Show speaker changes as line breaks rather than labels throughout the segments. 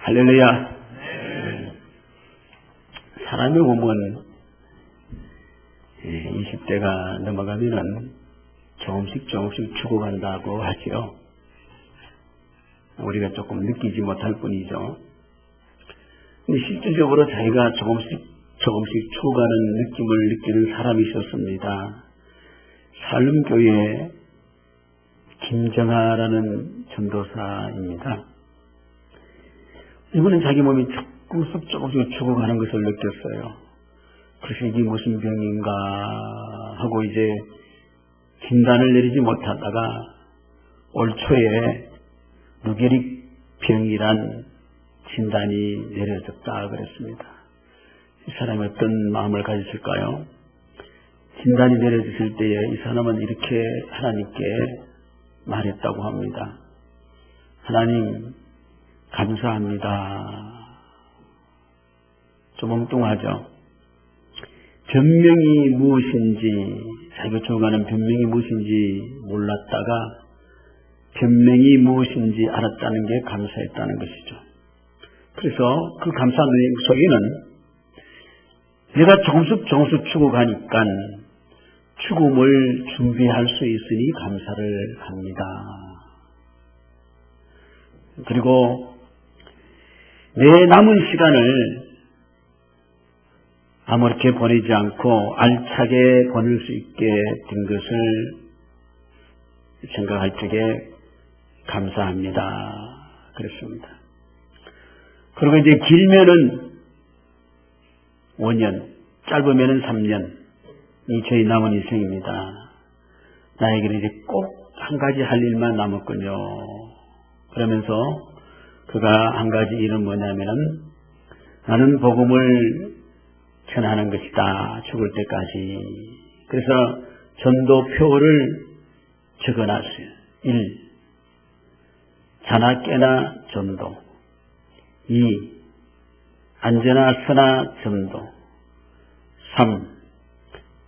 할렐루야. 사람의 몸은 20대가 넘어가면은 조금씩 죽어간다고 하지요. 우리가 조금 느끼지 못할 뿐이죠. 근데 실질적으로 자기가 조금씩 죽어가는 느낌을 느끼는 사람이 있었습니다. 살림교회 김정아라는 전도사입니다. 이분은 자기 몸이 조금씩 죽어가는 것을 느꼈어요. 그래서 이게 무슨 병인가 하고 이제 진단을 내리지 못하다가 올 초에 루게릭병이란 진단이 내려졌다 그랬습니다. 이 사람이 어떤 마음을 가졌을까요? 진단이 내려졌을 때에 이 사람은 이렇게 하나님께 말했다고 합니다. 하나님 감사합니다. 좀 엉뚱하죠. 변명이 무엇인지, 자기가 죽어가는 변명이 무엇인지 몰랐다가 변명이 무엇인지 알았다는 게 감사했다는 것이죠. 그래서 그 감사한 속에는 내가 조금씩 죽어가니까 죽음을 준비할 수 있으니 감사를 합니다. 그리고 내 남은 시간을 아무렇게 보내지 않고 알차게 보낼 수 있게 된 것을 생각할 적에 감사합니다. 그랬습니다. 그리고 이제 길면은 5년, 짧으면은 3년, 이 저희 남은 인생입니다. 나에게는 이제 꼭 한 가지 할 일만 남았군요. 그러면서 그가 한 가지 일은 뭐냐면은 나는 복음을 전하는 것이다. 죽을 때까지. 그래서 전도표를 적어놨어요. 1. 자나 깨나 전도. 2. 앉으나 서나 전도. 3.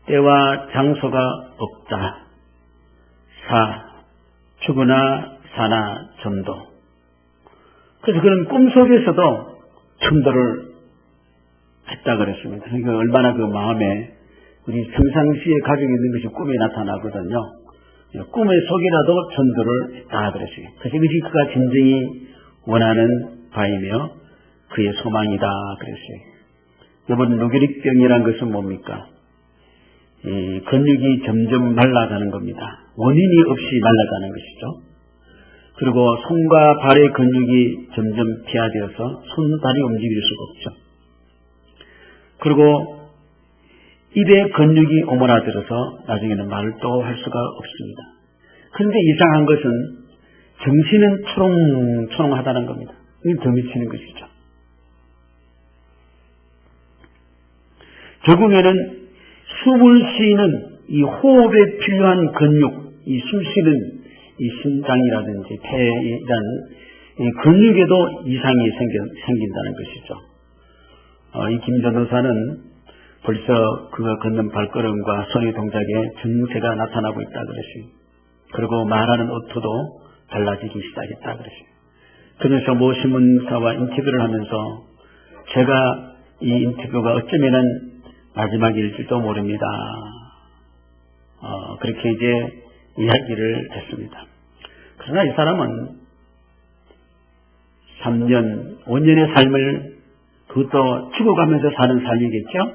때와 장소가 없다. 4. 죽으나 사나 전도. 그래서 그는 꿈속에서도 전도를 했다 그랬습니다. 그러니까 얼마나 그 마음에 우리 평상시에 가지고 있는 것이 꿈에 나타나거든요. 꿈의 속이라도 전도를 했다 그랬어요. 그래서 이것이 그가 진정히 원하는 바이며 그의 소망이다 그랬어요. 이번 루게릭병이란 것은 뭡니까? 근육이 점점 말라가는 겁니다. 원인이 없이 말라가는 것이죠. 그리고 손과 발의 근육이 점점 피하되어서 손, 발이 움직일 수가 없죠. 그리고 입에 근육이 오므라들어서 나중에는 말을 또 할 수가 없습니다. 그런데 이상한 것은 정신은 초롱초롱하다는 겁니다. 이게 더 미치는 것이죠. 결국에는 숨을 쉬는 이 호흡에 필요한 근육, 이 숨 쉬는 이 심장이라든지 폐라는 이 근육에도 이상이 생긴다는 것이죠. 이 김 전도사는 벌써 그가 걷는 발걸음과 손의 동작에 증세가 나타나고 있다 그랬어요. 그리고 말하는 어투도 달라지기 시작했다 그랬어요. 그래서 모 신문사와 인터뷰를 하면서 제가 이 인터뷰가 어쩌면은 마지막일지도 모릅니다. 그렇게 이제 이야기를 했습니다. 그러나 이 사람은 3년, 5년의 삶을 그것도 죽어가면서 사는 삶이겠죠?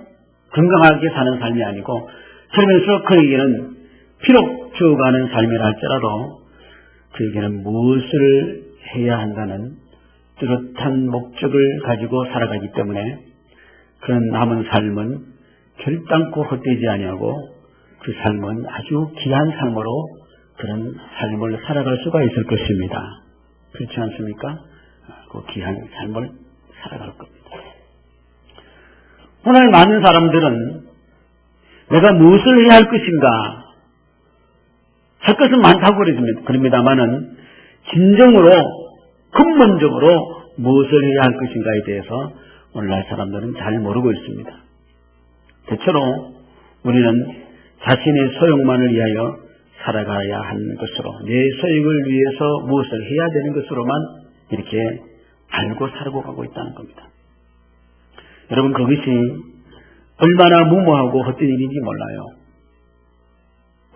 건강하게 사는 삶이 아니고 그러면서 그에게는 비록 죽어가는 삶이라 할지라도 그에게는 무엇을 해야 한다는 뚜렷한 목적을 가지고 살아가기 때문에 그런 남은 삶은 결단코 헛되지 아니하고 그 삶은 아주 귀한 삶으로 그런 삶을 살아갈 수가 있을 것입니다. 그렇지 않습니까? 그 귀한 삶을 살아갈 겁니다. 오늘 많은 사람들은 내가 무엇을 해야 할 것인가 할 것은 많다고 그럽니다만은 진정으로 근본적으로 무엇을 해야 할 것인가에 대해서 오늘날 사람들은 잘 모르고 있습니다. 대체로 우리는 자신의 소욕만을 위하여 살아가야 하는 것으로 내 소욕을 위해서 무엇을 해야 되는 것으로만 이렇게 알고 살고 가고 있다는 겁니다. 여러분, 그것이 얼마나 무모하고 헛된 일인지 몰라요.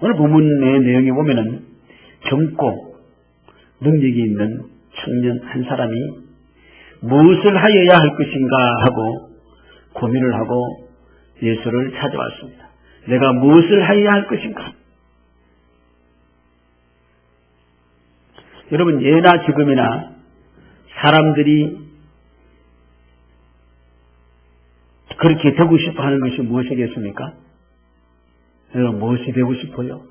오늘 본문의 내용에 보면은 젊고 능력이 있는 청년 한 사람이 무엇을 하여야 할 것인가 하고 고민을 하고 예수를 찾아왔습니다. 내가 무엇을 하여야 할 것인가? 여러분, 예나 지금이나 사람들이 그렇게 되고 싶어 하는 것이 무엇이겠습니까? 여러분, 무엇이 되고 싶어요?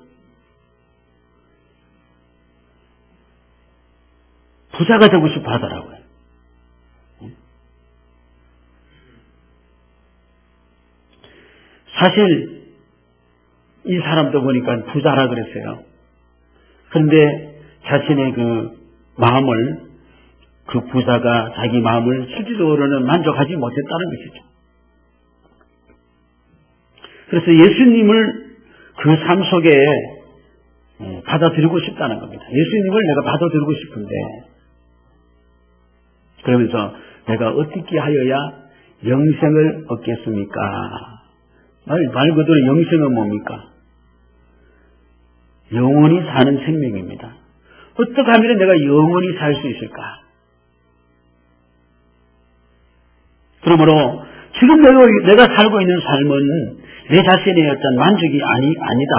부자가 되고 싶어 하더라고요. 사실 이 사람도 보니까 부자라 그랬어요. 그런데 자신의 그 마음을, 그 부자가 자기 마음을 실질적으로는 만족하지 못했다는 것이죠. 그래서 예수님을 그 삶 속에 받아들이고 싶다는 겁니다. 예수님을 내가 받아들이고 싶은데, 그러면서 내가 어떻게 하여야 영생을 얻겠습니까? 말 그대로 영생은 뭡니까? 영원히 사는 생명입니다. 어떻게 하면 내가 영원히 살 수 있을까? 그러므로 지금 내가 살고 있는 삶은 내 자신의 어떤 만족이 아니다.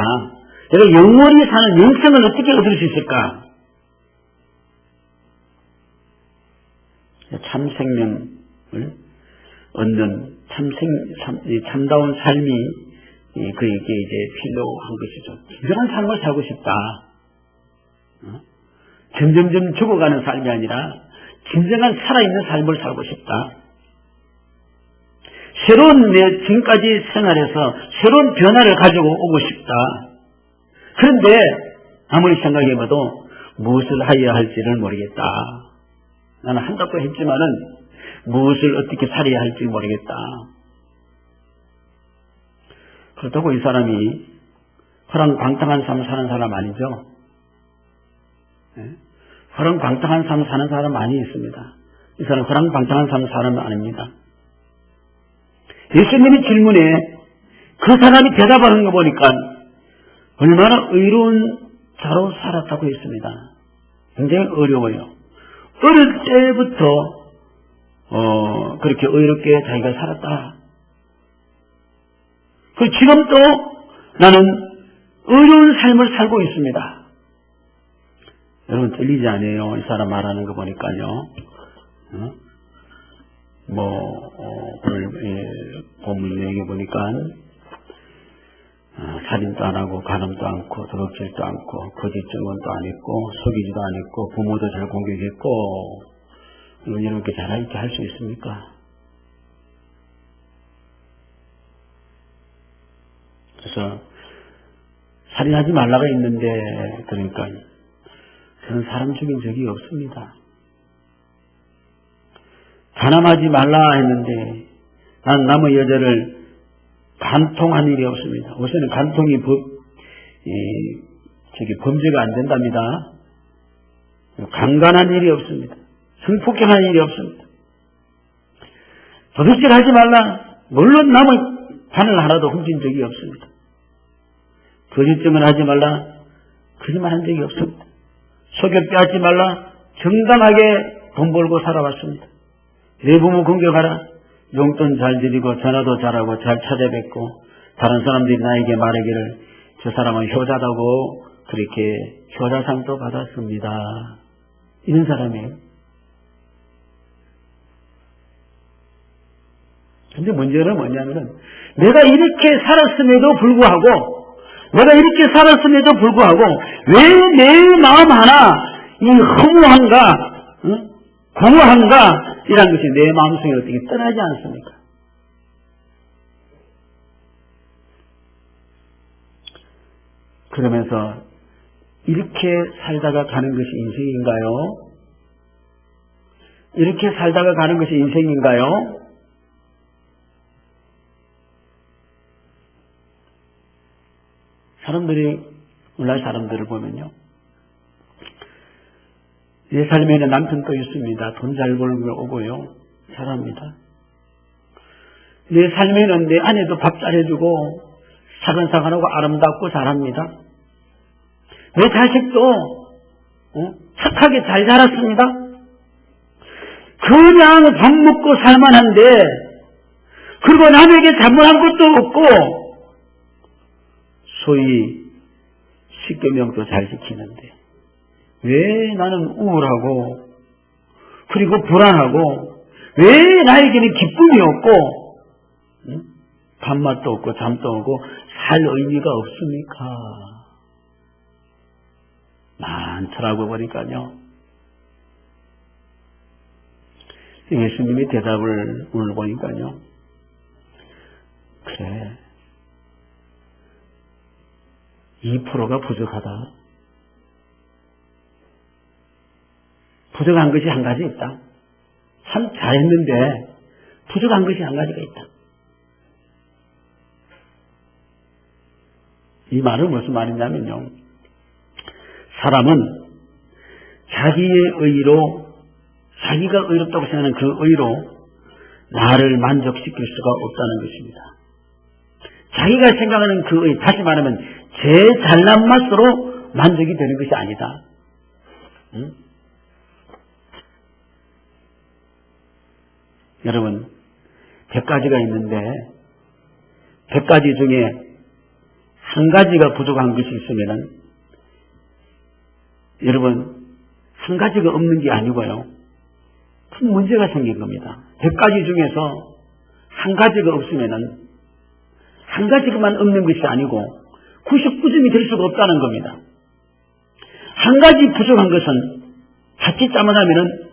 내가 영원히 사는 영생을 어떻게 얻을 수 있을까? 참 생명을 얻는 참다운 삶이 그에게 이제 필요한 것이죠. 그런 삶을 살고 싶다. 점점점 죽어가는 삶이 아니라 진정한 살아있는 삶을 살고 싶다. 새로운 내 지금까지 생활에서 새로운 변화를 가지고 오고 싶다. 그런데 아무리 생각해봐도 무엇을 하여야 할지를 모르겠다. 나는 한다고 했지만은 무엇을 어떻게 살아야 할지 모르겠다. 그렇다고 이 사람이 허랑방탕한 삶 사는 사람 아니죠. 허랑방탕한 삶 사는 사람 많이 있습니다. 이 사람 허랑방탕한 삶 사는 사람 아닙니다. 예수님의 질문에 그 사람이 대답하는 거 보니까 얼마나 의로운 자로 살았다고 했습니다. 굉장히 어려워요. 어릴 때부터 그렇게 의롭게 자기가 살았다. 그리고 지금도 나는 의로운 삶을 살고 있습니다. 여러분, 들리지 않아요? 이 사람 말하는 거 보니까요. 오늘 본문 내용에 보니까 살인도 안 하고 간음도 않고 도둑질도 않고 거짓 증언도 안 했고 속이지도 안 했고 부모도 잘 공격했고 이렇게 이렇게 할 수 있습니까? 그래서 살인하지 말라가 있는데 그러니까 저는 사람 죽인 적이 없습니다. 간암하지 말라 했는데 난 남의 여자를 간통한 일이 없습니다. 우선은 간통이 범죄가 안 된답니다. 강간한 일이 없습니다. 성폭행한 일이 없습니다. 도둑질 하지 말라. 물론 남의 판을 하나도 훔친 적이 없습니다. 거짓증언 하지 말라. 거짓말 한 적이 없습니다. 속여 빼앗지 말라. 정당하게 돈 벌고 살아왔습니다. 내 부모 공경하라. 용돈 잘 드리고 전화도 잘하고 잘 찾아뵙고 다른 사람들이 나에게 말하기를 저 사람은 효자다고 그렇게 효자상도 받았습니다. 이런 사람이에요. 근데 문제는 뭐냐면은 내가 이렇게 살았음에도 불구하고 왜 내 마음 하나 이 허무한가 공허한가 이란 것이 내 마음속에 어떻게 떠나지 않습니까? 그러면서 이렇게 살다가 가는 것이 인생인가요? 이렇게 살다가 가는 것이 인생인가요? 사람들이, 오늘날 사람들을 보면요. 내 삶에는 남편도 있습니다. 돈 잘 벌고 오고요. 잘합니다. 내 삶에는 내 아내도 밥 잘해주고 사근사근하고 아름답고 잘합니다. 내 자식도 착하게 잘 자랐습니다. 그냥 밥 먹고 살만한데, 그리고 남에게 잘못한 것도 없고, 소위 십계명도 잘 지키는데 왜 나는 우울하고 그리고 불안하고 왜 나에게는 기쁨이 없고 밥맛도 없고 잠도 없고 살 의미가 없습니까? 많더라고 보니까요. 예수님의 대답을 오늘 보니까요. 그래, 2%가 부족하다. 부족한 것이 한 가지 있다. 참 잘했는데 부족한 것이 한 가지가 있다. 이 말은 무슨 말이냐면요. 사람은 자기의 의로, 자기가 의롭다고 생각하는 그 의로 나를 만족시킬 수가 없다는 것입니다. 자기가 생각하는 그 의, 다시 말하면 제 잘난 맛으로 만족이 되는 것이 아니다. 여러분, 100가지가 있는데 100가지 중에 한 가지가 부족한 것이 있으면은, 여러분, 한 가지가 없는 게 아니고요, 큰 문제가 생긴 겁니다. 100가지 중에서 한 가지가 없으면은, 한 가지만 없는 것이 아니고 99점이 될 수가 없다는 겁니다. 한 가지 부족한 것은 자칫 잘못하면은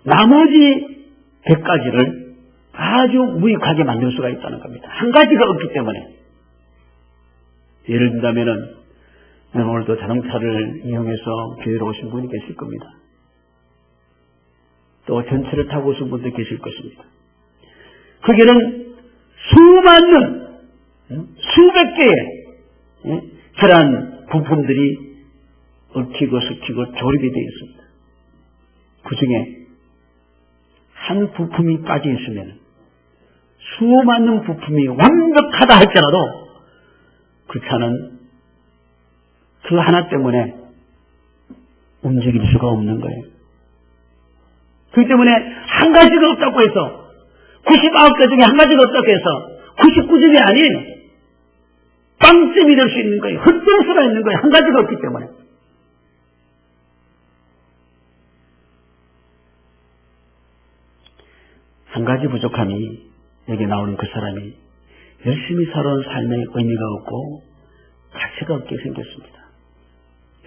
나머지 100가지를 아주 무익하게 만들 수가 있다는 겁니다. 한 가지가 없기 때문에. 예를 든다면은 오늘도 자동차를 이용해서 교회로 오신 분이 계실 겁니다. 또 전철을 타고 오신 분도 계실 것입니다. 거기는 수많은 수백 개의 그러한 부품들이 얽히고 섞이고 조립이 되어 있습니다. 그 중에 한 부품이 빠져 있으면 수많은 부품이 완벽하다 할지라도 그 차는 그 하나 때문에 움직일 수가 없는 거예요. 그렇기 때문에 한 가지가 없다고 해서 99개 중에 한 가지가 없다고 해서 99점이 아닌 빵점이 될 수 있는 거예요. 헛점수가 있는 거예요. 한 가지가 없기 때문에. 한 가지 부족함이 여기 나오는 그 사람이 열심히 살아온 삶의 의미가 없고 가치가 없게 생겼습니다.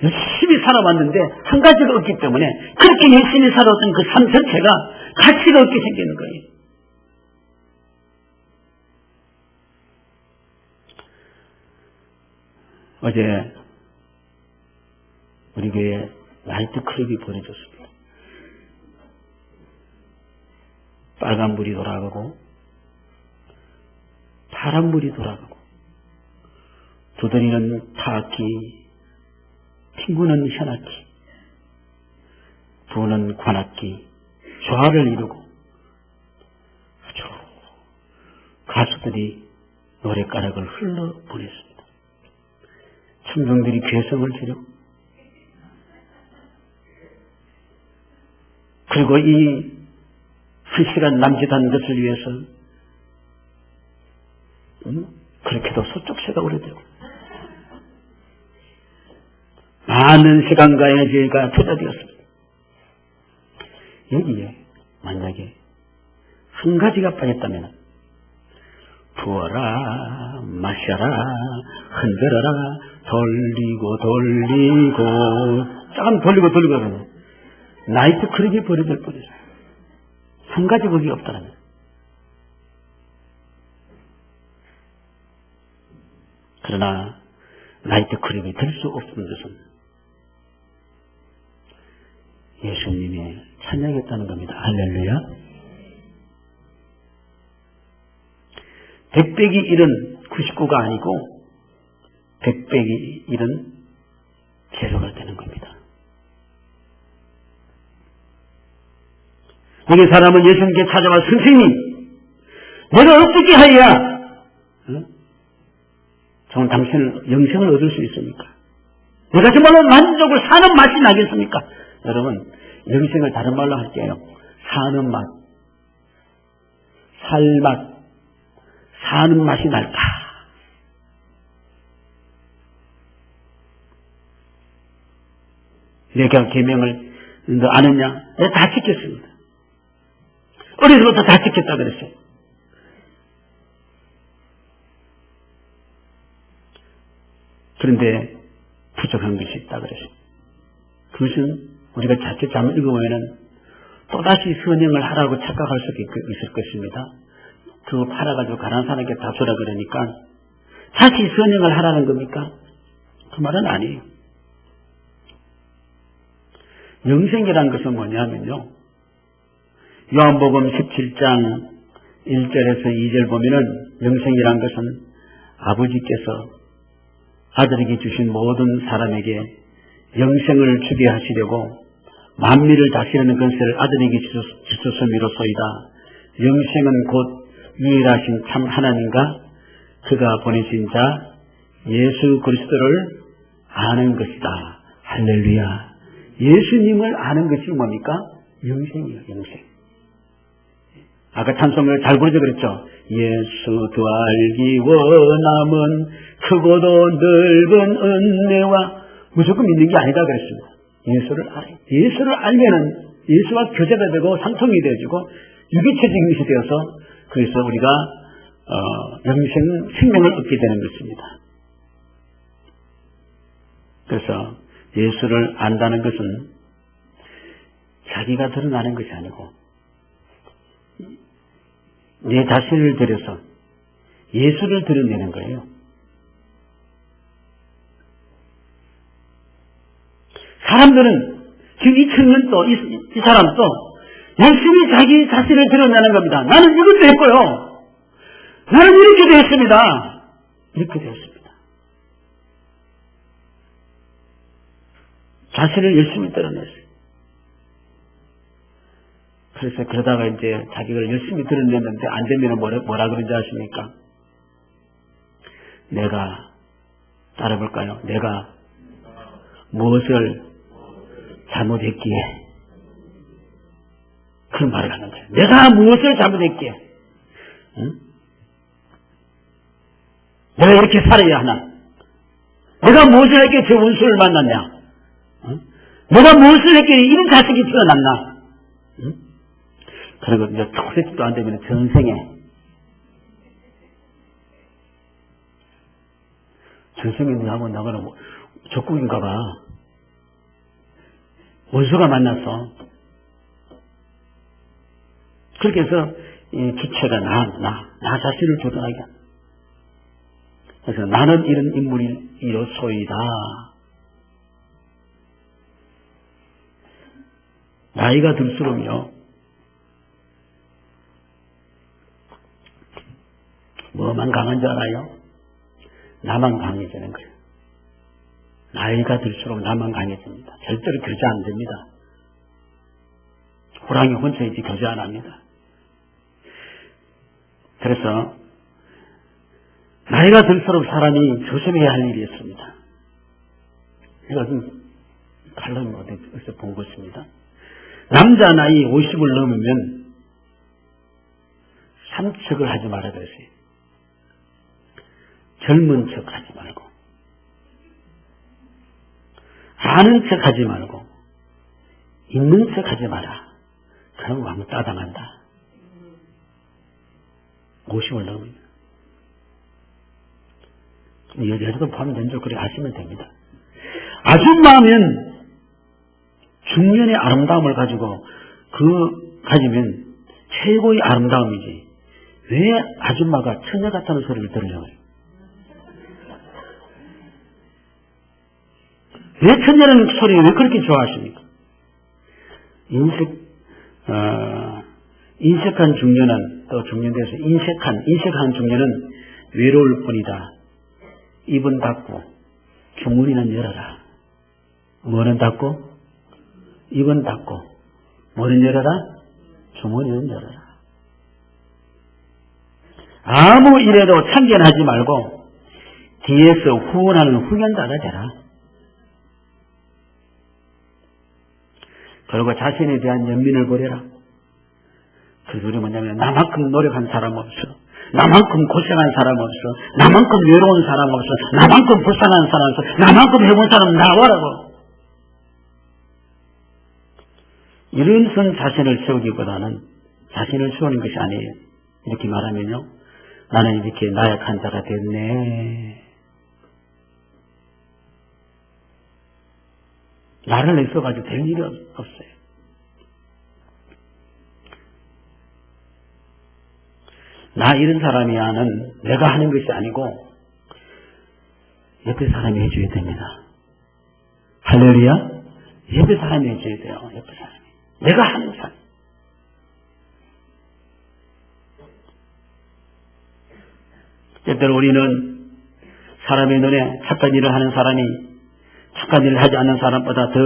열심히 살아왔는데 한 가지가 없기 때문에 그렇게 열심히 살아왔던 그 삶 전체가 가치가 없게 생기는 거예요. 어제 우리 교회 나이트 클럽이 벌어졌습니다. 빨간불이 돌아가고 파란불이 돌아가고 두드리는 타악기, 튕구는 현악기, 부는 관악기, 조화를 이루고 아주 가수들이 노랫가락을 흘러보냈습니다. 청중들이 괴성을 지르고, 그리고 이 1시간 남짓한 것을 위해서 그렇게도 소쪽새가 오래되고 많은 시간과 에너지가 투자되었습니다. 여기에 만약에 한 가지가 빠졌다면 부어라, 마셔라, 흔들어라, 돌리고 조금 돌리고 그러면 나이트 클럽이 버려질 뻔했어요. 한 가지 거기 없다라면. 그러나 나이트 클럽이 될 수 없는 것은 예수님이 찬양했다는 겁니다. 할렐루야. 100빼기 1은 99가 아니고 100빼기 1은 제로가 되는 겁니다. 여기 사람은 예수님께 찾아와 선생님, 내가 어떻게 하여야 정말 당신은 영생을 얻을 수 있습니까? 내가 정말로 만족을 사는 맛이 나겠습니까? 여러분, 영생을 다른 말로 할게요. 사는 맛, 살맛, 사는 맛이 날까? 내가 계명을 너 아느냐? 내가 다 지켰습니다. 어려서부터 다 지켰다 그랬어요. 그런데 부족한 것이 있다 그랬어요. 그것은 우리가 자칫 잘못 읽어보면 또다시 선행을 하라고 착각할 수 있을 것입니다. 그거 팔아가지고 가난한 사람에게 다 주라 그러니까 다시 선행을 하라는 겁니까? 그 말은 아니에요. 영생이라는 것은 뭐냐면요, 요한복음 17장 1절에서 2절 보면은 영생이라는 것은 아버지께서 아들에게 주신 모든 사람에게 영생을 주게 하시려고 만민을 다스리는 권세를 아들에게 주셨음이로소이다. 영생은 곧 유일하신 참 하나님과 그가 보내신 자 예수 그리스도를 아는 것이다. 할렐루야. 예수님을 아는 것이 뭡니까? 영생이에요. 영생. 아까 찬송을 잘 부르죠 그랬죠. 예수도 알기 원함은 크고도 넓은 은혜와 무조건 믿는 게 아니다 그랬습니다. 예수를 알아요. 예수를 알면은 예수와 교제가 되고 상통이 되어지고 유기체적인 것이 되어서 그래서 우리가 생명을 얻게 되는 것입니다. 그래서 예수를 안다는 것은 자기가 드러나는 것이 아니고 내 자신을 들여서 예수를 드러내는 거예요. 사람들은 지금 이 청년도 이 사람도 열심히 자기 자신을 드러내는 겁니다. 나는 이것도 했고요. 나는 이렇게 되었습니다. 이렇게 되었습니다. 자신을 열심히 드러냈어요. 그래서 그러다가 이제 자기를 열심히 드러냈는데 안 되면 뭐라 그런지 아십니까? 내가 따라볼까요? 내가 무엇을 잘못했기에 그런 말을 하는 거예요. 내가 무엇을 잘못했기에 내가 이렇게 살아야 하나? 내가 무엇을 했기에 저 원수를 만났냐? 내가 무엇을 했기에 이런 자식이 태어났나? 그리고 이제 토세지도 안 되면 전생에 너하고 나가는 적국인가 봐. 원수가 만났어. 그렇게 해서 이 주체가 나 자신을 조종하게. 그래서 나는 이런 인물이로소이다. 나이가 들수록요, 뭐만 강한 줄 알아요? 나만 강해지는 거예요. 나이가 들수록 나만 강해집니다. 절대로 교제 안 됩니다. 호랑이 혼자이지 교제 안 합니다. 그래서 나이가 들수록 사람이 조심해야 할 일이 있습니다. 이것은 칼럼 어디서 본 것입니다. 남자 나이 50을 넘으면 삼척을 하지 말아 그랬어요. 젊은 척 하지 말고, 아는 척 하지 말고, 있는 척 하지 마라. 그럼 왕따 당한다. 50을 넘으면. 여자도 포함이 된줄 그렇게 하시면 됩니다. 아줌마면 중년의 아름다움을 가지고 가지면 최고의 아름다움이지. 왜 아줌마가 처녀 같다는 소리를 들으려고 해요? 왜 처녀라는 소리를 왜 그렇게 좋아하십니까? 인색한 중년은, 또 중년대에서 인색한 중년은 외로울 뿐이다. 입은 닫고 주머니는 열어라. 뭐는 닫고? 입은 닫고 뭐는 열어라? 주머니는 열어라. 아무 일에도 참견하지 말고 뒤에서 후원하는 후원자가 되라. 그리고 자신에 대한 연민을 버려라. 그 소리 뭐냐면 나만큼 노력한 사람 없어. 나만큼 고생한 사람 없어. 나만큼 외로운 사람 없어. 나만큼 불쌍한 사람 없어. 나만큼 해본 사람 나와라고. 이런 선 자신을 세우기보다는 자신을 세우는 것이 아니에요. 이렇게 말하면요. 나는 이렇게 나약한 자가 됐네. 나를 애써가지고 될 일이 없어요. 나 이런 사람이야는 내가 하는 것이 아니고 옆에 사람이 해줘야 됩니다. 할렐루야. 옆에 사람이 해줘야 돼요. 옆에 사람이. 내가 하는 삶. 때때로 우리는 사람의 눈에 착한 일을 하는 사람이 착한 일을 하지 않는 사람보다 더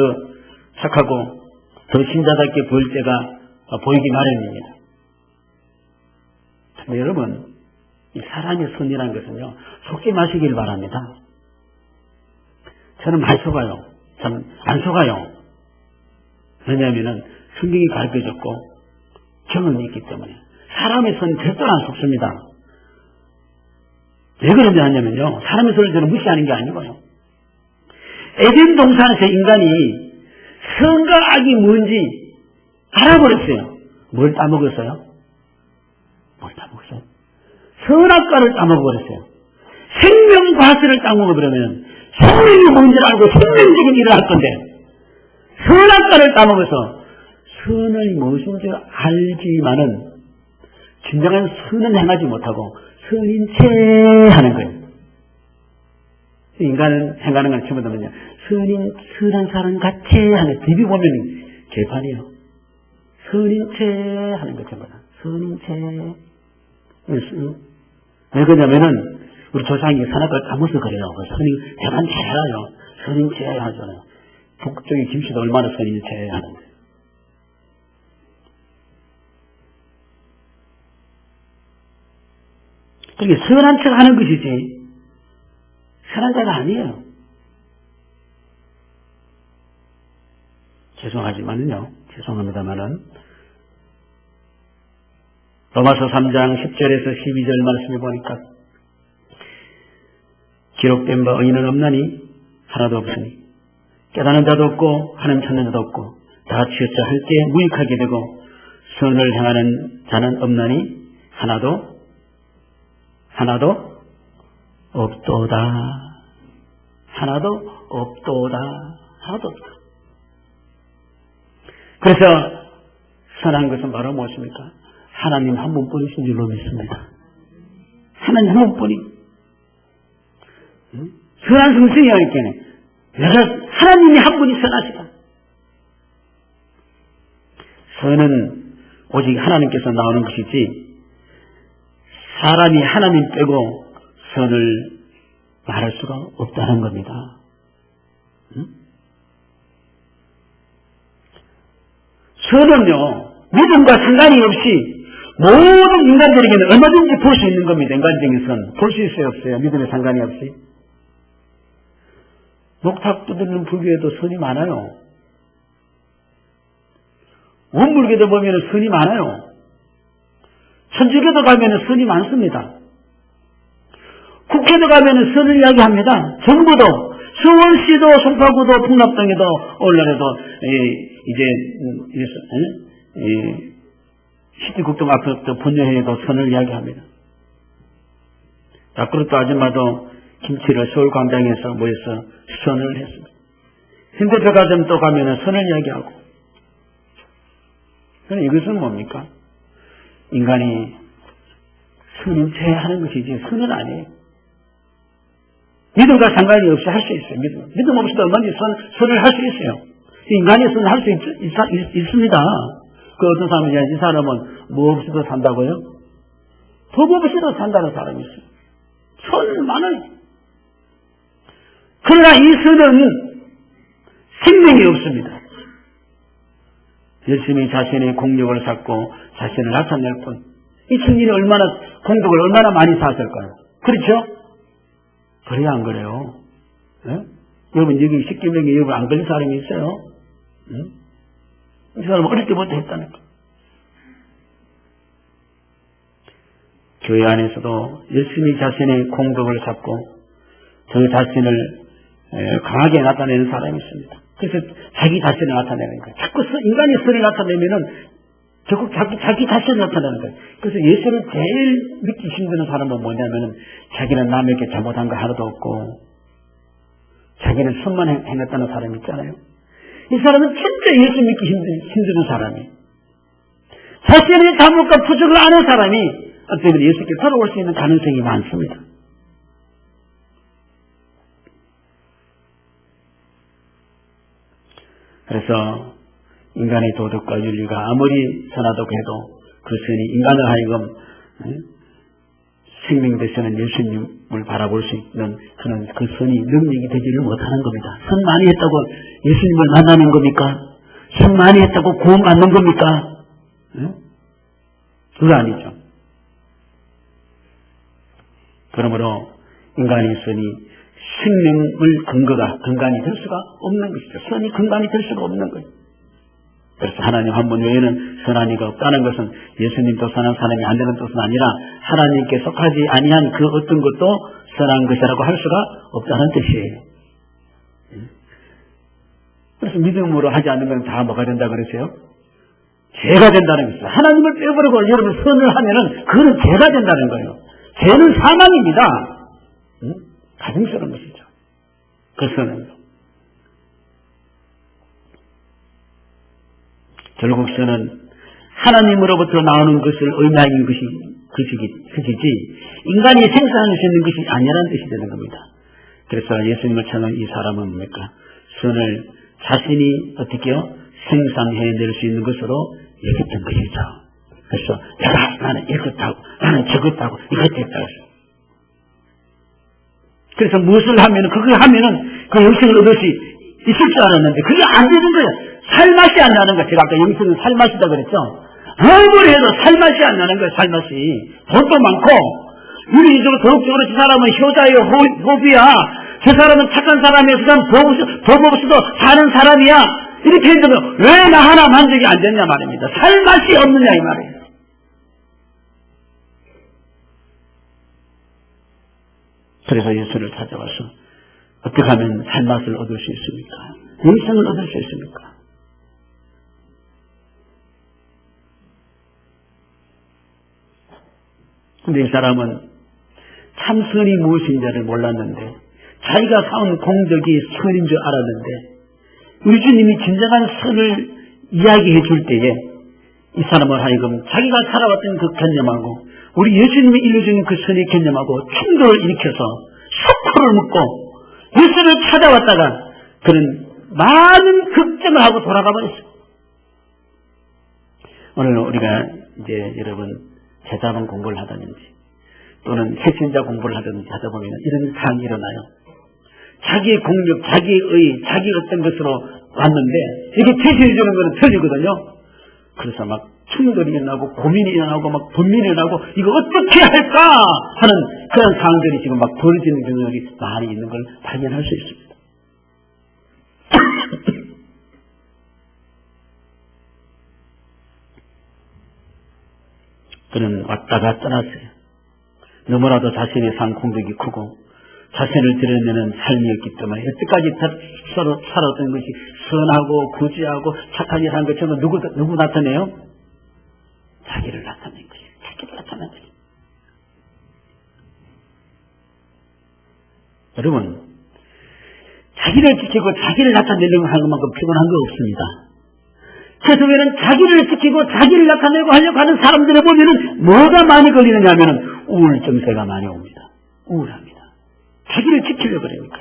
착하고 더 신자답게 보일 때가 보이기 마련입니다. 근데 여러분, 이 사람의 선이라는 것은요, 속지 마시길 바랍니다. 저는 많이 속아요. 참, 안 속아요. 왜냐하면 성경이 가르쳐줬고 경험이 있기 때문에. 사람의 선 절대로 안 속습니다. 왜 그런지 하냐면요, 사람의 선을 저는 무시하는 게 아니고요. 에덴 동산에서 인간이 선과 악이 뭔지 알아버렸어요. 뭘 따먹었어요? 뭘 따먹었어요? 선악과를 따먹어버렸어요. 생명과실을 따먹어버리면 생명이 뭔지를 알고 생명적인 일을 할 건데 선악과를 따먹어서 선을 무엇인지 알지만은 진정한 선은 행하지 못하고 선인 채 하는 거예요. 인간은 행하는 건 전부 다 뭐냐, 선한 사람 같이 하는, TV 보면 개판이에요. 선인 채 하는 거 전부 다. 선인 채. 왜 그러냐면은 우리 조상이 선악과를 따먹어서 그래요. 선인 대단 채 해요. 선인 채 하잖아요. 북쪽의 김씨도 얼마나 선인 채 하는데. 그게 선한 척 하는 것이지 선한 자가 아니에요. 죄송합니다만은 로마서 3장 10절에서 12절 말씀을 보니까 기록된 바 의인은 없나니 하나도 없으니 깨닫는 자도 없고 하는 찾는 자도 없고 다 치우쳐 할 때 무익하게 되고 선을 행하는 자는 없나니 하나도 없도다. 하나도 없도다. 하나도 없다. 그래서 선한 것은 바로 무엇입니까? 하나님 한 분뿐이신 줄로 믿습니다. 하나님 한 분뿐이. 선한 성성이야 이렇게. 내가 하나님이 한 분이 선하시다. 선은 오직 하나님께서 나오는 것이지 사람이 하나님 빼고 선을 말할 수가 없다는 겁니다. 선은요, 믿음과 상관이 없이 모든 인간들에게는 얼마든지 볼 수 있는 겁니다. 인간적인 선. 볼 수 있어요, 없어요? 믿음에 상관이 없이. 목탁 두드리는 불교에도 선이 많아요. 원불교도 보면 선이 많아요. 천주교도 가면 선이 많습니다. 국회도 가면 선을 이야기합니다. 정부도, 수원시도, 송파구도, 풍납동에도, 오늘날에도, 시티국동 앞에서 분녀회에도 선을 이야기합니다. 야쿠르트 아줌마도 김치를 서울광장에서 모여서 선을 했습니다. 현대백화점 또 가면 선을 이야기하고. 그럼 이것은 뭡니까? 인간이 선인 채 하는 것이지 선은 아니에요. 믿음과 상관이 없이 할 수 있어요. 믿음 없이도 얼마든지 선을 할 수 있어요. 인간이 선을 할 수 있습니다. 그 어떤 사람이 이 사람은 뭐 없이도 산다고요? 법 없이도 산다는 사람이 있어요. 선 많아요. 그러나 이 선은 생명이 없습니다. 열심히 자신의 공력을 쌓고 자신을 나타낼 뿐. 이 승진이 얼마나 공덕을 얼마나 많이 쌓았을까요? 그렇죠? 그래야 안 그래요? 네? 여러분 여기 십계명에 여러분 안 걸린 사람이 있어요? 응? 이 사람 어릴 때부터 했다니까. 교회 안에서도 열심히 자신의 공덕을 쌓고 저 자신을 강하게 나타내는 사람이 있습니다. 그래서 자기 자신을 나타내는 거예요. 자꾸 인간의 선을 나타내면은 결국 자기 자신을 나타내는 거예요. 그래서 예수를 제일 믿기 힘드는 사람은 뭐냐면은 자기는 남에게 잘못한 거 하나도 없고 자기는 선만 행했다는 사람이 있잖아요. 이 사람은 진짜 예수 믿기 힘드는 사람이. 자신의 잘못과 부족을 아는 사람이 어쩌면 예수께 돌아올 수 있는 가능성이 많습니다. 그래서 인간의 도덕과 윤리가 아무리 선하다고 해도 그 선이 인간을 하여금 생명 되시는 예수님을 바라볼 수 있는 그런 그 선이 능력이 되지를 못하는 겁니다. 선 많이 했다고 예수님을 만나는 겁니까? 선 많이 했다고 구원 받는 겁니까? 그거 아니죠. 그러므로 인간의 선이 생명을 근간이 될 수가 없는 것이죠. 선이 근간이 될 수가 없는 거예요. 그래서 하나님 한 분 외에는 선한 이가 없다는 것은 예수님도 선한 사람이 안 되는 뜻은 아니라 하나님께 속하지 아니한 그 어떤 것도 선한 것이라고 할 수가 없다는 뜻이에요. 그래서 믿음으로 하지 않는 건 다 뭐가 된다 그러세요? 죄가 된다는 것이죠. 하나님을 빼버리고 여러분 선을 하면은 그거는 죄가 된다는 거예요. 죄는 사망입니다. 가증스러운 것이죠. 그 선은. 결국 선은 하나님으로부터 나오는 것을 의미하는 것이지 인간이 생산할 수 있는 것이 아니라는 뜻이 되는 겁니다. 그래서 예수님을 찾는 이 사람은 뭡니까? 선을 자신이 어떻게요? 생산해낼 수 있는 것으로 여겼던 것이죠. 그래서 나는 이것하고 나는 저것하고 이것도 했다. 그래서 무엇을 하면은 그걸 하면은 그 영생을 얻을 수 있을 줄 알았는데 그게 안 되는 거예요. 살맛이 안 나는 거예요. 제가 아까 영생은 살맛이다 그랬죠. 아무리 해도 살맛이 안 나는 거예요. 살맛이. 돈도 많고 윤리적으로 도덕적으로 저 사람은 효자예요. 호비야. 저 사람은 착한 사람이에요. 저 사람은 법 없어도 사는 사람이야. 이렇게 했는데 왜 나 하나 만족이 안 됐냐 말입니다. 살맛이 없느냐 이 말이에요. 그래서 예수를 찾아와서 어떻게 하면 살맛을 얻을 수 있습니까? 영생을 얻을 수 있습니까? 근데 이 사람은 참 선이 무엇인지를 몰랐는데 자기가 쌓은 공덕이 선인 줄 알았는데 우리 주님이 진정한 선을 이야기해 줄 때에 이 사람을 하여금 자기가 살아왔던 그 개념하고 우리 예수님이 일러주는 그 선의 개념하고 충돌을 일으켜서 쇼크를 먹고 예수를 찾아왔다가 그런 많은 걱정을 하고 돌아가 버렸어요. 오늘 우리가 이제 여러분 제자반 공부를 하다든지 또는 핵심자 공부를 하든지 하다 보면 이런 상황이 일어나요. 자기의 공력, 자기의 의, 자기 어떤 것으로 왔는데 이게 제시해 주는 것은 틀리거든요. 그래서 막 충돌이 일어나고 고민이 일어나고 막 분민이 일어나고 이거 어떻게 할까 하는 그런 상황들이 지금 막 벌어지는 경우들이 많이 있는 걸 발견할 수 있습니다. 그는 왔다가 떠났어요. 너무나도 자신의 산 공덕이 크고 자신을 드러내는 삶이었기 때문에 여태까지 서로 살았던 것이 선하고 구지하고 착하게 산 것처럼 누구 나타내요? 자기를 나타낸 것이에요. 자기를 나타낸 것이에요. 여러분, 자기를 지키고 자기를 나타내려고 하는 것만큼 피곤한 거 없습니다. 그래서 우리는 자기를 지키고 자기를 나타내고 하려고 하는 사람들을 보면은 뭐가 많이 걸리느냐 하면은 우울증세가 많이 옵니다. 우울합니다. 자기를 지키려고 그러니까.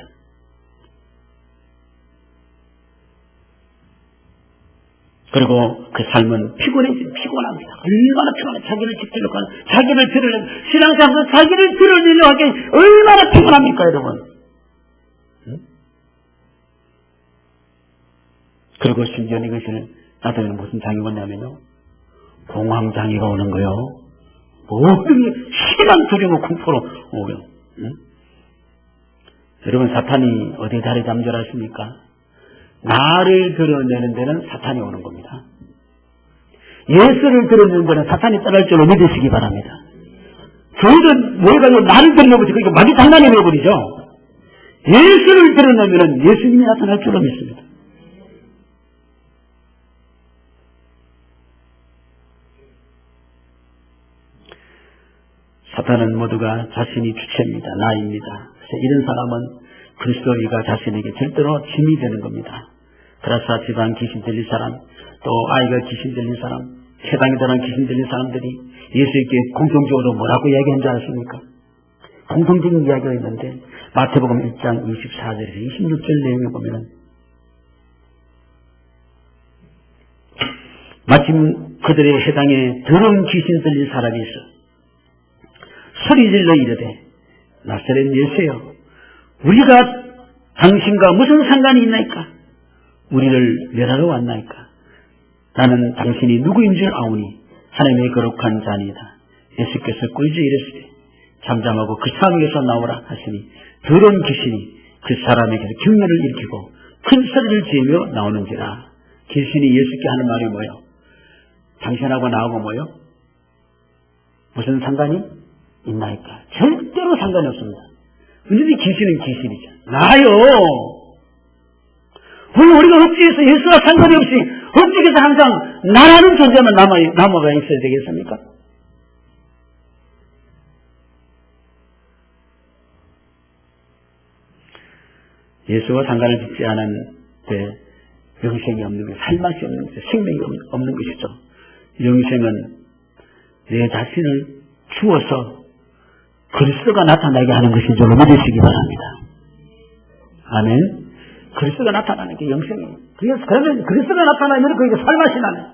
그리고 그 삶은 피곤합니다. 얼마나 피곤해. 자기를 지키려고 하는, 자기를 드러내고, 신앙생활에서 자기를 드러내려고 하기 얼마나 피곤합니까, 여러분? 응? 그리고 심지어 이것을 나타나면 무슨 장애가 오냐면요. 공황장애가 오는 거예요. 모든 게 심한 두려움과 공포로 오고요. 응? 여러분, 사탄이 어디에 자리 잡는 줄 아십니까? 나를 드러내는 데는 사탄이 오는 겁니다. 예수를 드러내는 데는 사탄이 떠날 줄로 믿으시기 바랍니다. 저희는 뭐해가지고 나를 드러내보지, 그러니까 마귀 장난이 되어버리죠. 예수를 드러내면 예수님이 나타날 줄로 믿습니다. 사탄은 모두가 자신이 주체입니다. 나입니다. 그래서 이런 사람은 그리스도의가 자신에게 절대로 짐이 되는 겁니다. 드라사 지방 귀신 들린 사람, 또 아이가 귀신 들린 사람, 해당에 들어간 귀신 들린 사람들이 예수에게 공통적으로 뭐라고 이야기한 줄 아십니까? 공통적인 이야기가 있는데 마태복음 1장 24절에서 26절 내용에 보면 마침 그들의 해당에 더러운 귀신 들린 사람이 있어 소리질러 이르되 나사렛 예수여 우리가 당신과 무슨 상관이 있나이까? 우리를 멸하러 왔나이까? 나는 당신이 누구인 줄 아오니 하나님의 거룩한 자니이다. 예수께서 꿀지 이르시되 잠잠하고 그 사람에게서 나오라 하시니 더러운 귀신이 그 사람에게서 경련을 일으키고 큰 소리를 지으며 나오는지라. 귀신이 예수께 하는 말이 뭐요? 당신하고 나하고 뭐요? 무슨 상관이 있나이까? 절대로 상관이 없습니다. 근데 귀신은 귀신이죠. 나요. 왜 우리가 헛짓에서 예수와 상관이 없이 헛짓에서 항상 나라는 존재만 남아가 있어야 되겠습니까? 예수와 상관을 짓지 않은데 영생이 없는 것, 살맛이 없는 것, 생명이 없는 것이죠. 영생은 내 자신을 주어서 그리스도가 나타나게 하는 것인 줄로 믿으시기 바랍니다. 아멘. 그리스도가 나타나는 게 영생이에요. 그러면 그리스도가 나타나면 그게 살맛이 나네.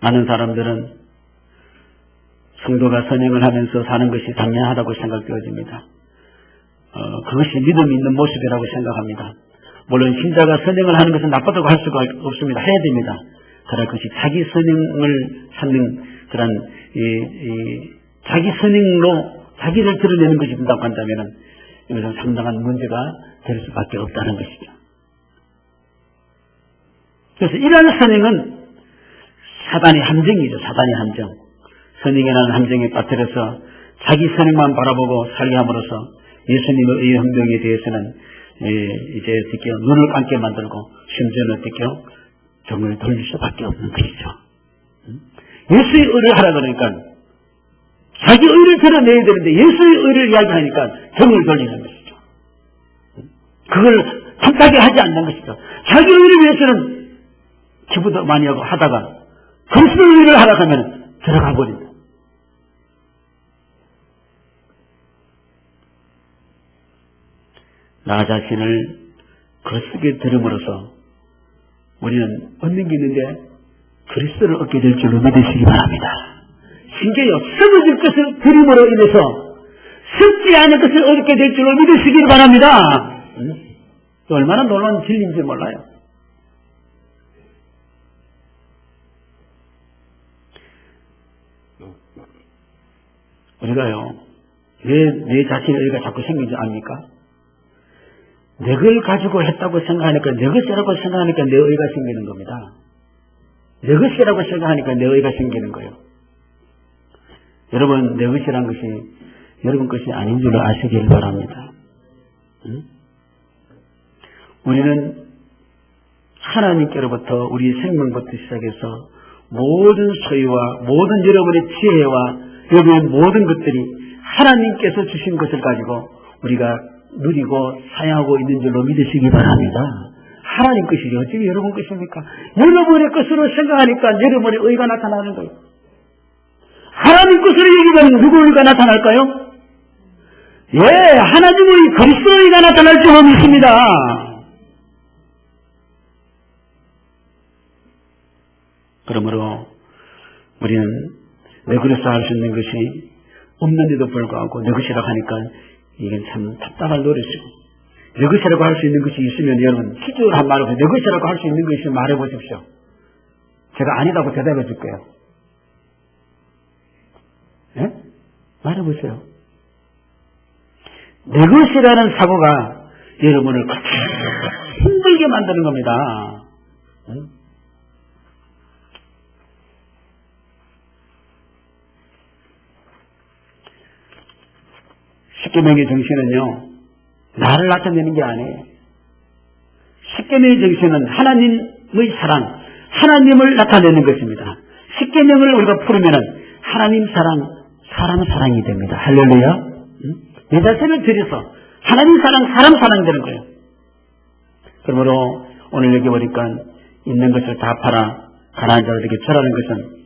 많은 사람들은 성도가 선행을 하면서 사는 것이 당연하다고 생각되어집니다. 그것이 믿음 있는 모습이라고 생각합니다. 물론 신자가 선행을 하는 것은 나쁘다고 할 수가 없습니다. 해야 됩니다. 그러나 그것이 자기 선행을 찾는 그런 자기 선행으로 자기를 드러내는 것이 된다고 한다면 이것은 상당한 문제가 될 수밖에 없다는 것이죠. 그래서 이러한 선행은 사단의 함정이죠. 사단의 함정. 선행이라는 함정에 빠뜨려서 자기 선행만 바라보고 살게 함으로써 예수님의 의 헌병에 대해서는 이제 어떻게 눈을 감게 만들고 심지어는 어떻게 정을 돌릴 수밖에 없는 것이죠. 예수의 의를 하라 그러니까 자기 의를 드러내야 되는데 예수의 의를 이야기하니까 정을 돌리는 것이죠. 그걸 탐탁하게 하지 않는 것이죠. 자기 의를 위해서는 기부도 많이 하고 하다가 그리스도의 의를 하라 하면 들어가 버린다. 나 자신을 거쓰게 들음으로써 우리는 얻는 게 있는데 그리스도를 얻게 될 줄로 믿으시기 바랍니다. 심지어 썩어질 것을 드림으로 인해서 썩지 않은 것을 얻게 될 줄로 믿으시기 바랍니다. 얼마나 놀라운 진리인지 몰라요. 우리가요, 왜 내 자신의 의가 자꾸 생기지 않습니까? 내 걸 가지고 했다고 생각하니까 내 것이라고 생각하니까 내 의가 생기는 겁니다. 내 것이라고 생각하니까 내 의가 생기는 거예요. 여러분, 내 것이란 것이 여러분 것이 아닌 줄로 아시길 바랍니다. 우리는 하나님께로부터 우리 생명부터 시작해서 모든 소유와 모든 여러분의 지혜와 여러분의 모든 것들이 하나님께서 주신 것을 가지고 우리가 누리고 사용하고 있는 줄로 믿으시기 바랍니다. 하나님 것이죠. 어찌 여러분 것입니까? 여러분의 것으로 생각하니까 여러분의 의가 나타나는 거예요. 하나님 것으로 얘기하면 누구 의가 나타날까요? 예, 하나님의 그리스도의 의가 나타날 줄로 믿습니다. 그러므로 우리는 내 것으로 할 수 있는 것이 없는데도 불구하고 내 것이라고 하니까 이건 참 답답할 노릇이고 내 것이라고 할 수 있는 것이 있으면 여러분 실제로 한 말을 내 것이라고 할 수 있는 것이 있으면 말해 보십시오. 제가 아니다고 대답해 줄게요. 예? 말해 보세요. 내 것이라는 사고가 여러분을 힘들게 만드는 겁니다. 응? 십계명의 정신은요, 나를 나타내는 게 아니에요. 십계명의 정신은 하나님의 사랑, 하나님을 나타내는 것입니다. 십계명을 우리가 풀으면은 하나님 사랑, 사람 사랑이 됩니다. 할렐루야. 응? 내 자신을 들여서 하나님 사랑, 사람 사랑이 되는 거예요. 그러므로 오늘 여기 보니까 있는 것을 다 팔아 가난한 자들에게 절하는 것은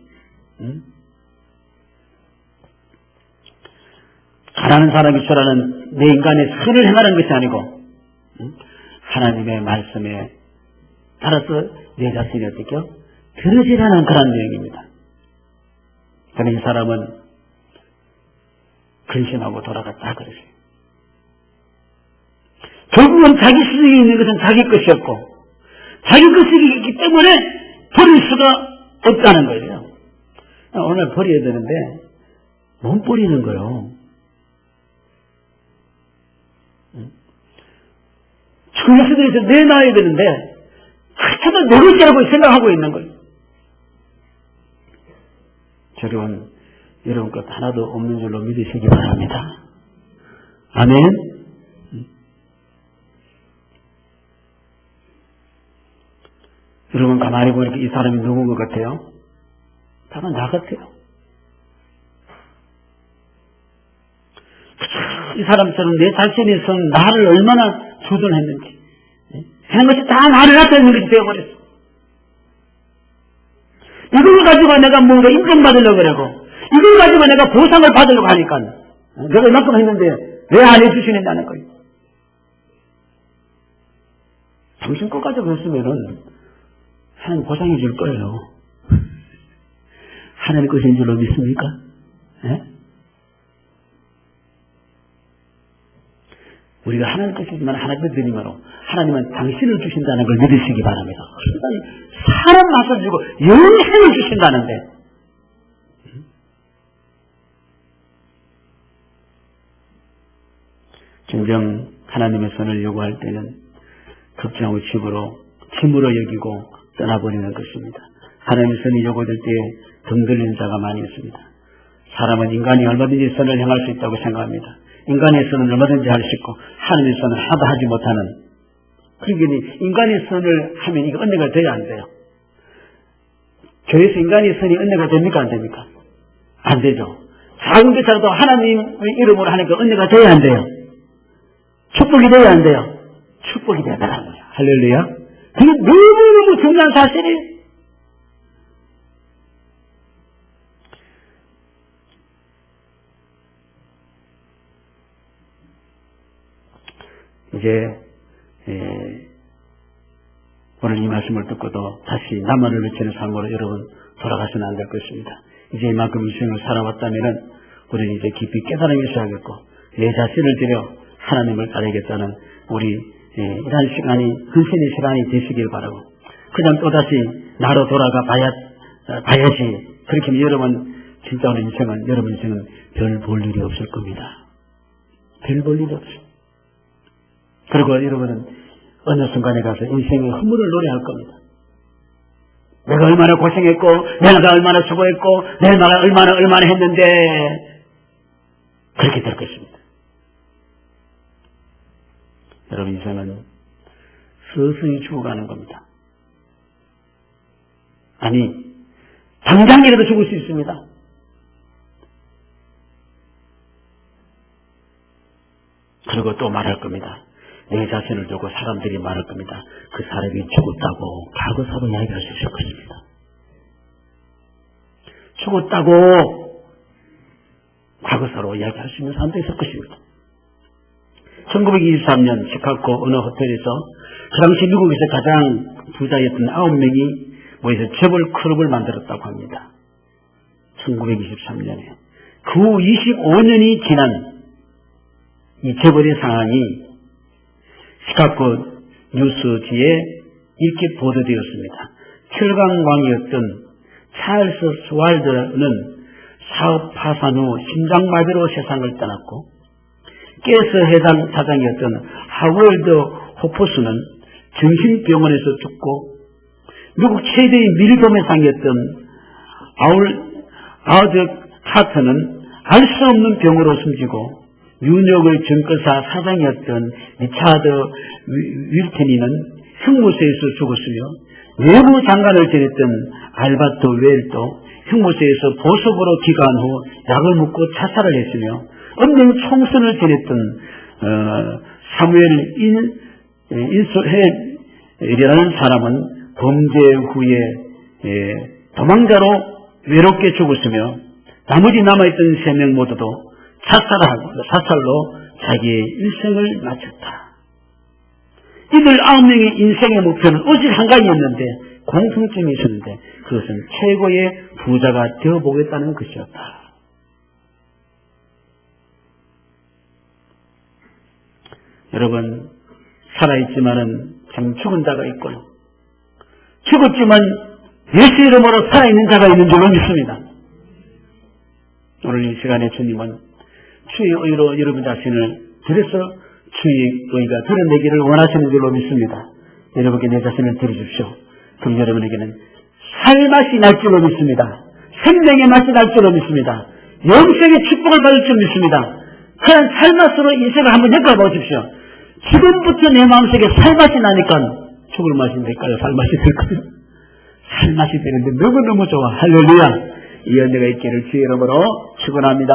가난한 사람이 절하는 내 인간의 선을 행하는 것이 아니고 하나님의 말씀에 따라서 내 자신이 어떻게요? 들어지라는 그런 내용입니다. 그런데 이 사람은 근심하고 돌아갔다 그러세요. 결국은 자기 수익이 있는 것은 자기 것이었고 자기 것이 있기 때문에 버릴 수가 없다는 거예요. 오늘 버려야 되는데 못 버리는 거예요. 정신에서 내놔야 되는데 그렇게도 내 것이라고 생각하고 있는 거예요. 여러분 것 하나도 없는 줄로 믿으시기 바랍니다. 아멘. 여러분 가만히 보니까 이 사람이 누군 것 같아요? 바로 나 같아요. 이 사람처럼 내 자신에서 나를 얼마나 주둔했는지 하는 것이 다 나를 나타내는 것이 되어버렸어. 이걸 가지고 내가 뭔가 인정받으려고 그러고 이걸 가지고 내가 보상을 받으려고 하니까 내가 이만큼 했는데 왜 안 해주시느냐는 거예요. 당신 것 가지고 했으면은 하나님 보상해 줄 거예요. 하나님 것인 줄로 믿습니까? 네? 우리가 하나님 것이지만 하나님의 드림으로 하나님은 당신을 주신다는 걸 믿으시기 바랍니다. 사람 맛을 주고 영생을 주신다는데 진정 하나님의 선을 요구할 때는 걱정하고 짐으로 여기고 떠나버리는 것입니다. 하나님의 선이 요구될 때에 등 들리는 자가 많이 있습니다. 사람은 인간이 얼마든지 선을 행할 수 있다고 생각합니다. 인간의 선은 얼마든지 할 수 있고 하나님의 선은 하나도 하지 못하는 그러니 인간의 선을 하면 이거 은혜가 돼야 안 돼요. 교회에서 인간의 선이 은혜가 됩니까 안 됩니까? 안 되죠. 작은 것이라도 하나님의 이름으로 하니까 은혜가 돼야 안 돼요. 축복이 돼야 안 돼요. 축복이 되더라는 거예요. 할렐루야. 그게 너무너무 중요한 사실이에요. 이제 오늘 이 말씀을 듣고도 다시 나만을 외치는 삶으로 여러분 돌아가서는 안 될 것입니다. 이제 이만큼 인생을 살아왔다면 우리는 이제 깊이 깨달음이 있어야겠고 내 자신을 들여 하나님을 따르겠다는 우리 이런 시간이 근신의 시간이 되시길 바라고 그냥 또다시 나로 돌아가 봐야지 그렇게 하면 여러분 진짜 오늘 여러분 인생은 별 볼 일이 없을 겁니다. 별 볼 일이 없어요. 그리고 여러분은 어느 순간에 가서 인생의 허물을 노래할 겁니다. 내가 얼마나 고생했고 내가 얼마나 수고했고 내가 얼마나 했는데 그렇게 될 것입니다. 여러분 인생은 서서히 죽어가는 겁니다. 아니 당장이라도 죽을 수 있습니다. 그리고 또 말할 겁니다. 내 자신을 두고 사람들이 말할 겁니다. 그 사람이 죽었다고 과거사로 이야기할 수 있을 것입니다. 죽었다고 과거사로 이야기할 수 있는 사람도 있을 것입니다. 1923년 시카고 어느 호텔에서 그 당시 미국에서 가장 부자였던 9명이 모여서 재벌 클럽을 만들었다고 합니다. 1923년에. 그 후 25년이 지난 이 재벌의 상황이 시카고 뉴스지에 이렇게 보도되었습니다. 철강왕이었던 찰스 스왈드는 사업 파산 후 심장마비로 세상을 떠났고, 가스 회장 사장이었던 하월드 호퍼스는 정신병원에서 죽고, 미국 최대의 밀도매상이었던 아우드 카터는 알 수 없는 병으로 숨지고, 뉴욕의 증권사 사장이었던 리차드 윌테니는 형무소에서 죽었으며, 외무 장관을 지냈던 알바토 웰도 형무소에서 보석으로 기가한 후 약을 먹고 자살을 했으며, 은행 총선을 지냈던 사무엘 인솔헬이라는 사람은 범죄 후에 도망자로 외롭게 죽었으며, 나머지 남아있던 3명 모두도 자살로 자기의 일생을 마쳤다. 이들 9명의 인생의 목표는 오직 한 가지였는데, 공통점이 있었는데, 그것은 최고의 부자가 되어보겠다는 것이었다. 여러분, 살아있지만은 참 죽은 자가 있고요, 죽었지만 예수 이름으로 살아있는 자가 있는 줄로 믿습니다. 오늘 이 시간에 주님은 주의 의로 여러분 자신을 들여서 주의 의가 드러내기를 원하시는 줄로 믿습니다. 여러분께 내 자신을 들어주십시오. 그럼 여러분에게는 살맛이 날 줄로 믿습니다. 생명의 맛이 날 줄로 믿습니다. 영생의 축복을 받을 줄 믿습니다. 그런 살맛으로 인생을 한번 엮어 보십시오. 지금부터 내 마음속에 살맛이 나니까 죽을 맛이 될까요? 살맛이 될까요? 살맛이 되는데 너무너무 좋아. 할렐루야. 이 은혜가 있기를 주의 이름으로 축원합니다.